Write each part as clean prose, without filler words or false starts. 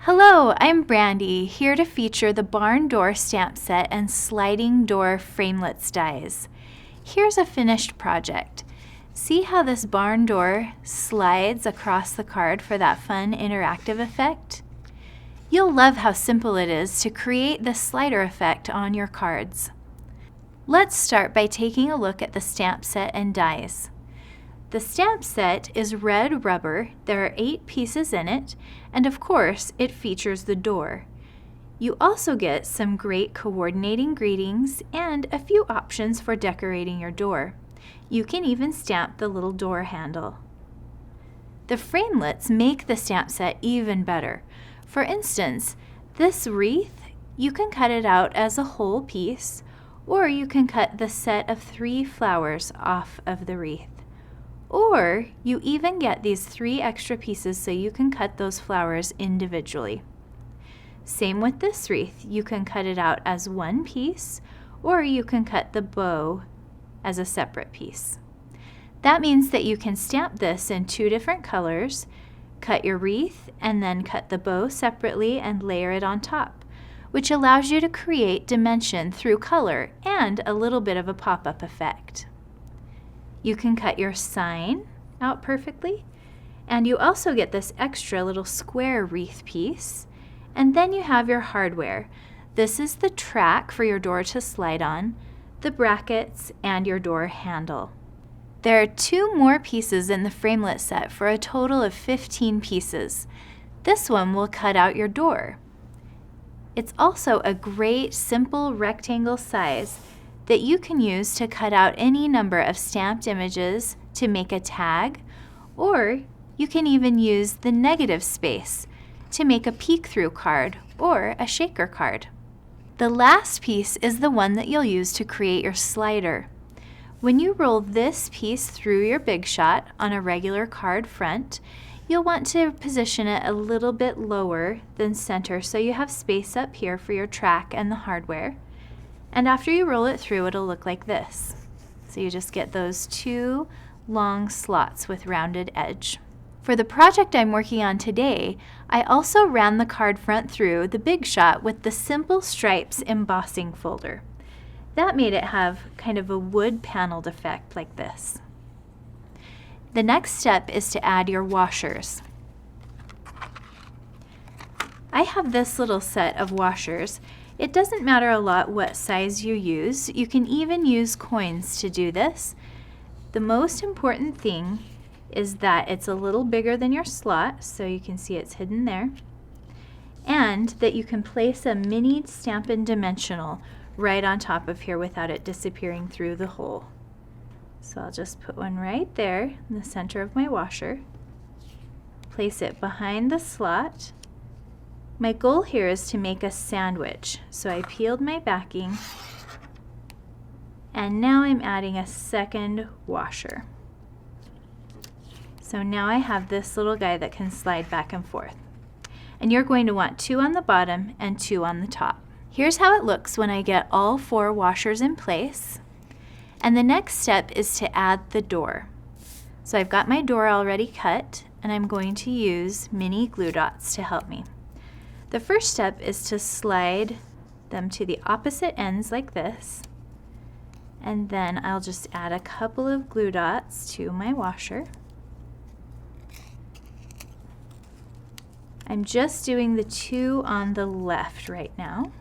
Hello, I'm Brandi, here to feature the barn door stamp set and sliding door framelits dies. Here's a finished project. See how this barn door slides across the card for that fun interactive effect? You'll love how simple it is to create this slider effect on your cards. Let's start by taking a look at the stamp set and dies. The stamp set is red rubber, there are 8 pieces in it, and of course it features the door. You also get some great coordinating greetings and a few options for decorating your door. You can even stamp the little door handle. The framelits make the stamp set even better. For instance, this wreath, you can cut it out as a whole piece, or you can cut the set of 3 flowers off of the wreath. Or you even get these 3 extra pieces so you can cut those flowers individually. Same with this wreath. You can cut it out as one piece, or you can cut the bow as a separate piece. That means that you can stamp this in 2 different colors, cut your wreath, and then cut the bow separately and layer it on top, which allows you to create dimension through color and a little bit of a pop-up effect. You can cut your sign out perfectly, and you also get this extra little square wreath piece, and then you have your hardware. This is the track for your door to slide on, the brackets, and your door handle. There are 2 more pieces in the framelit set for a total of 15 pieces. This one will cut out your door. It's also a great simple rectangle size that you can use to cut out any number of stamped images to make a tag, or you can even use the negative space to make a peek-through card or a shaker card. The last piece is the one that you'll use to create your slider. When you roll this piece through your Big Shot on a regular card front, you'll want to position it a little bit lower than center so you have space up here for your track and the hardware. And after you roll it through, it'll look like this. So you just get those 2 long slots with rounded edge. For the project I'm working on today, I also ran the card front through the Big Shot with the Simple Stripes embossing folder. That made it have kind of a wood paneled effect like this. The next step is to add your washers. I have this little set of washers. It doesn't matter a lot what size you use. You can even use coins to do this. The most important thing is that it's a little bigger than your slot, so you can see it's hidden there, and that you can place a mini Stampin' Dimensional right on top of here without it disappearing through the hole. So I'll just put one right there in the center of my washer, place it behind the slot. My goal here is to make a sandwich, so I peeled my backing, and now I'm adding a second washer. So now I have this little guy that can slide back and forth. And you're going to want 2 on the bottom and 2 on the top. Here's how it looks when I get all 4 washers in place. And the next step is to add the door. So I've got my door already cut, and I'm going to use mini glue dots to help me. The first step is to slide them to the opposite ends like this, and then I'll just add a couple of glue dots to my washer. I'm just doing the 2 on the left right now.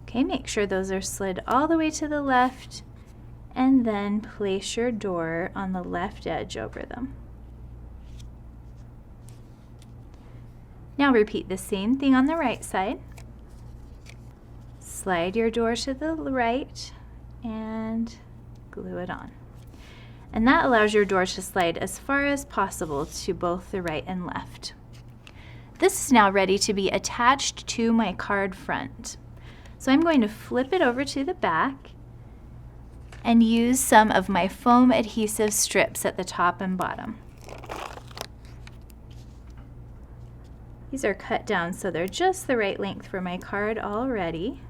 Okay, make sure those are slid all the way to the left, and then place your door on the left edge over them. Now repeat the same thing on the right side. Slide your door to the right and glue it on. And that allows your door to slide as far as possible to both the right and left. This is now ready to be attached to my card front. So I'm going to flip it over to the back and use some of my foam adhesive strips at the top and bottom. These are cut down so they're just the right length for my card already.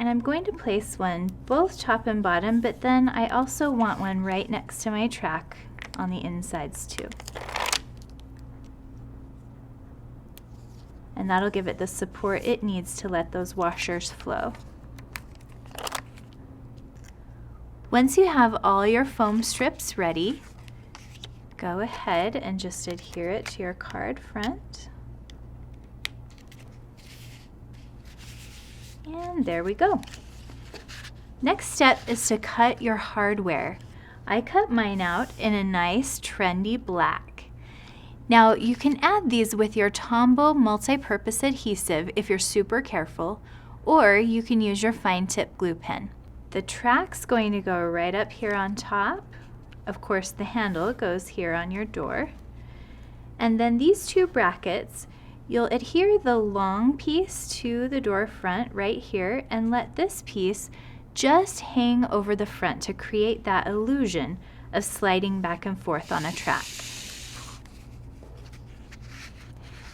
And I'm going to place one both top and bottom, but then I also want one right next to my track on the insides too. And that'll give it the support it needs to let those washers flow. Once you have all your foam strips ready, go ahead and just adhere it to your card front. And there we go. Next step is to cut your hardware. I cut mine out in a nice trendy black. Now you can add these with your Tombow multi-purpose adhesive if you're super careful, or you can use your fine tip glue pen. The track's going to go right up here on top. Of course, the handle goes here on your door. And then these two brackets, you'll adhere the long piece to the door front right here and let this piece just hang over the front to create that illusion of sliding back and forth on a track.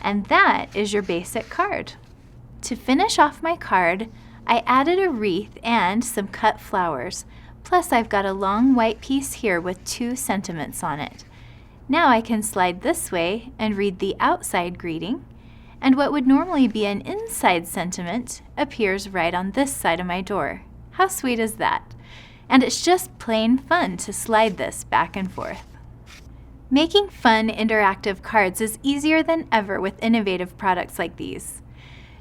And that is your basic card. To finish off my card, I added a wreath and some cut flowers. Plus I've got a long white piece here with 2 sentiments on it. Now I can slide this way and read the outside greeting, and what would normally be an inside sentiment appears right on this side of my door. How sweet is that? And it's just plain fun to slide this back and forth. Making fun, interactive cards is easier than ever with innovative products like these.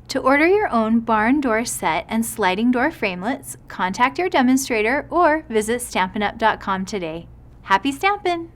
To order your own barn door set and sliding door framelits, contact your demonstrator or visit stampinup.com today. Happy stampin'!